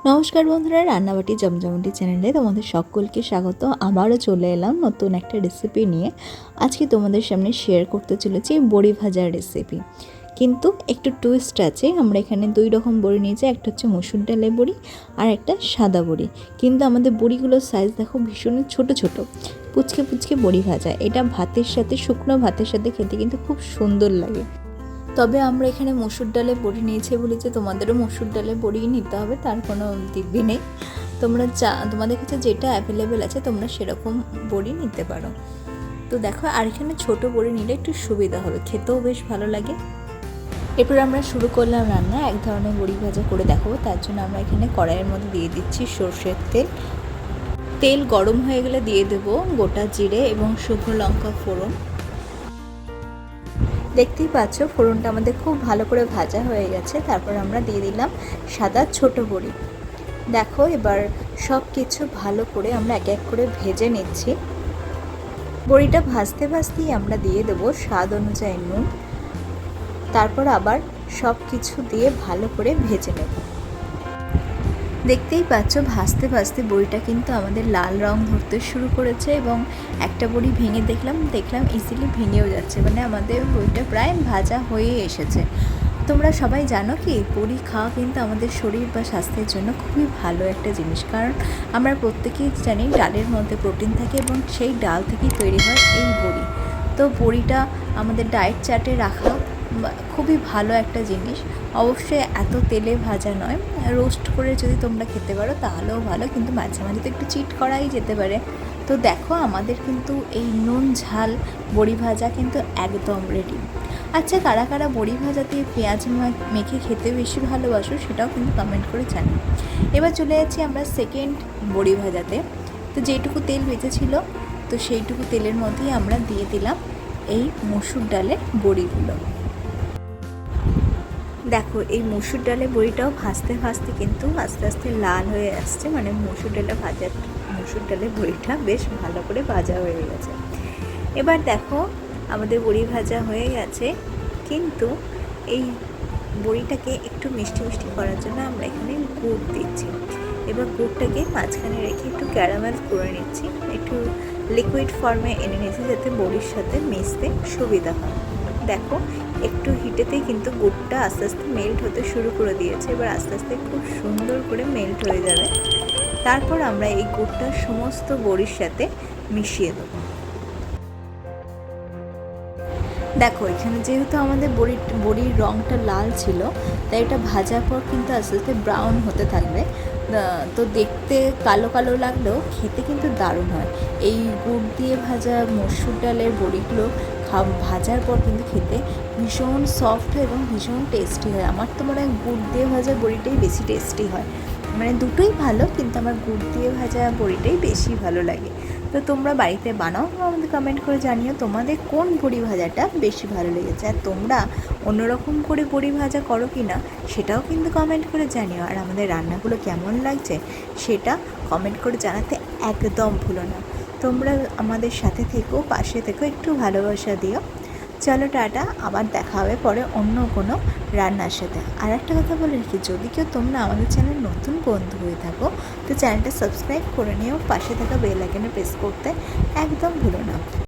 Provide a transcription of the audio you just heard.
নমস্কার বন্ধুরা, রান্নাবাটি জমজমাটি চ্যানেলে তোমাদের সকলকে স্বাগত। আবারও চলে এলাম নতুন একটা রেসিপি নিয়ে। আজকে তোমাদের সামনে শেয়ার করতে চলেছি বড়ি ভাজার রেসিপি, কিন্তু একটু টুইস্ট আছে। আমরা এখানে দুই রকম বড়ি নিয়েছি, একটা হচ্ছে মসুর ডালের বড়ি আর একটা সাদা বড়ি। কিন্তু আমাদের বড়িগুলোর সাইজ দেখো ভীষণ ছোট ছোট, পুচকে পুচকে বড়ি ভাজা। এটা ভাতের সাথে, শুকনো ভাতের সাথে খেতে কিন্তু খুব সুন্দর লাগে। তবে আমরা এখানে মসুর ডালে বড়ি নিয়েছি বলে যে তোমাদেরও মসুর ডালে বড়ি নিতে হবে তার কোনো দিব্যি নেই। তোমরা তোমাদের কাছে যেটা অ্যাভেলেবেল আছে তোমরা সেরকম বড়ি নিতে পারো। তো দেখো, আর এখানে ছোটো বড়ি নিলে একটু সুবিধা হবে, খেতেও বেশ ভালো লাগে। এরপর আমরা শুরু করলাম রান্না। এক ধরনের বড়ি ভাজা করে দেখাবো, তার জন্য আমরা এখানে কড়াইয়ের মধ্যে দিয়ে দিচ্ছি সর্ষের তেল। তেল গরম হয়ে গেলে দিয়ে দেবো গোটা জিরে এবং শুকনো লঙ্কা ফোড়ন। দেখতেই পাচ্ছ ফোড়নটা আমাদের খুব ভালো করে ভাজা হয়ে গেছে। তারপর আমরা দিয়ে দিলাম সাদা ছোট বড়ি। দেখো, এবার সব কিছু ভালো করে আমরা এক এক করে ভেজে নিচ্ছি। বড়িটা ভাজতে ভাজতেই আমরা দিয়ে দেবো স্বাদ অনুযায়ী নুন। তারপর আবার সব কিছু দিয়ে ভালো করে ভেজে নেব। দেখতেই পাচ্ছ ভাজতে ভাজতে বড়িটা কিন্তু আমাদের লাল রং ধরতে শুরু করেছে, এবং একটা বড়ি ভেঙে দেখলাম ইজিলি ভেঙেও যাচ্ছে, মানে আমাদের বড়িটা প্রায় ভাজা হয়ে এসেছে। তোমরা সবাই জানো কি, বড়ি খাওয়া কিন্তু আমাদের শরীর বা স্বাস্থ্যের জন্য খুবই ভালো একটা জিনিস, কারণ আমরা প্রত্যেকেই জানি ডালের মধ্যে প্রোটিন থাকে এবং সেই ডাল থেকেই তৈরি হয় এই বড়ি। তো বড়িটা আমাদের ডায়েট চার্টে রাখা খুবই ভালো একটা জিনিস। অবশ্যই এত তেলে ভাজা নয়, রোস্ট করে যদি তোমরা খেতে পারো তাহলেও ভালো, কিন্তু মাঝে মাঝে তো একটু চিট করাই যেতে পারে। তো দেখো, আমাদের কিন্তু এই নুন ঝাল বড়ি ভাজা কিন্তু একদম রেডি। আচ্ছা, কারা কারা বড়ি ভাজা দিয়ে পেঁয়াজ মেখে খেতে বেশি ভালোবাসো সেটাও কিন্তু কমেন্ট করে জানি। এবার চলে যাচ্ছি আমরা সেকেন্ড বড়ি ভাজাতে। তো যেটুকু তেল বেঁচেছিল, তো সেইটুকু তেলের মধ্যেই আমরা দিয়ে দিলাম এই মসুর ডালের বড়িগুলো। দেখো, এই মসুর ডালের বড়িটাও ভাজতে ভাজতে কিন্তু আস্তে আস্তে লাল হয়ে আসছে, মানে মসুর ডালের বড়িটা বেশ ভালো করে ভাজা হয়ে গেছে। এবার দেখো, আমাদের বড়ি ভাজা হয়ে গেছে, কিন্তু এই বড়িটাকে একটু মিষ্টি মিষ্টি করার জন্য আমরা এখানে গুড় দিচ্ছি। এবার গুড়টাকে মাঝখানে রেখে একটু ক্যারামেল করে নিচ্ছি, একটু লিকুইড ফর্মে এনে নিচ্ছি যাতে বড়ির সাথে মিশতে সুবিধা হয়। দেখো, একটু হিটেতেই কিন্তু গুড়টা আস্তে আস্তে মেল্ট হতে শুরু করে দিয়েছে। এবার আস্তে আস্তে খুব সুন্দর করে মেল্ট হয়ে যাবে। তারপর আমরা এই গুড়টা সমস্ত বড়ির সাথে মিশিয়ে দেবো। দেখো, এখানে যেহেতু আমাদের বড়ির রঙটা লাল ছিল, তাই এটা ভাজার পর কিন্তু আস্তে আস্তে ব্রাউন হতে থাকবে। তো দেখতে কালো কালো লাগলেও খেতে কিন্তু দারুণ হয়। এই গুড় দিয়ে ভাজা মসুর ডালের বড়িগুলো ভাজার পর কিন্তু খেতে ভীষণ সফট হয় এবং ভীষণ টেস্টি হয়। আমার তো মনে হয় গুড় দিয়ে ভাজা বড়িটাই বেশি টেস্টি হয়। মানে দুটোই ভালো, কিন্তু আমার গুড় দিয়ে ভাজা বড়িটাই বেশি ভালো লাগে। তো তোমরা বাড়িতে বানাও, আমাদের কমেন্ট করে জানিও তোমাদের কোন বড়ি ভাজাটা বেশি ভালো লেগেছে, আর তোমরা অন্যরকম করে বড়ি ভাজা করো কি না সেটাও কিন্তু কমেন্ট করে জানিও। আর আমাদের রান্নাগুলো কেমন লাগছে সেটা কমেন্ট করে জানাতে একদম ভুলো না। তোমরা আমাদের সাথে থেকো, পাশে থেকো, একটু ভালোবাসা দিও। চলো টাটা, আবার দেখা হবে পরে অন্য কোনো রান্নার সাথে। আর একটা কথা বলে রাখি, যদি কেউ তোমরা আমাদের চ্যানেল নতুন বন্ধু হয়ে থাকো তো চ্যানেলটা সাবস্ক্রাইব করে নিও, পাশে থাকা বেল আইকনে প্রেস করতে একদম ভুলো না।